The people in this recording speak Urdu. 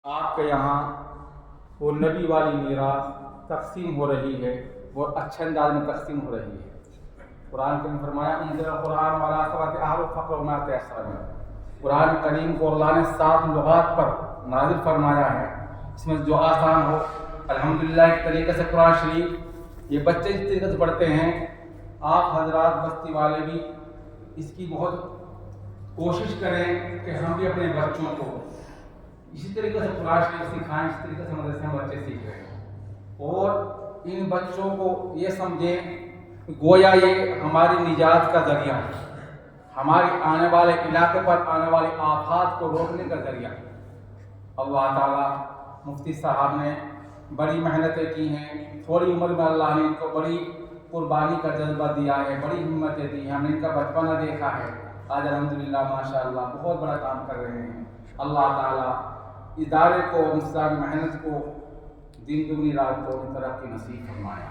آپ کے یہاں وہ نبی والی میراث تقسیم ہو رہی ہے، وہ اچھے انداز میں تقسیم ہو رہی ہے۔ قرآن کے فرمایا انزل القرآن والا سبعۃ احرف فقرؤوا ما تيسر منه۔ قرآن کریم کو اللہ نے 7 لغات پر نازل فرمایا ہے، اس میں جو آسان ہو۔ الحمدللہ ایک طریقے سے قرآن شریف یہ بچے اس طریقے سے پڑھتے ہیں، آپ حضرات بستی والے بھی اس کی بہت کوشش کریں کہ ہم بھی اپنے بچوں کو اسی طریقے سے قرآن شریف سکھائیں، اس طریقے سے مدرسے میں بچے سیکھ رہے ہیں، اور ان بچوں کو یہ سمجھیں گویا یہ ہماری نجات کا ذریعہ ہے، ہماری آنے والے علاقے پر آنے والے آفات کو روکنے کا ذریعہ ہے۔ اللہ تعالیٰ مفتی صاحب نے بڑی محنتیں کی ہیں، تھوڑی عمر میں اللہ نے ان کو بڑی قربانی کا جذبہ دیا ہے، بڑی ہمتیں دی ہیں، ہم نے ان کا بچپنا دیکھا ہے، آج الحمدللہ ماشاءاللہ بہت بڑا کام کر رہے ہیں۔ اللہ تعالیٰ ادارے کو، ان کی محنت کو دن دگنی رات کو ترقی نصیب فرمائے۔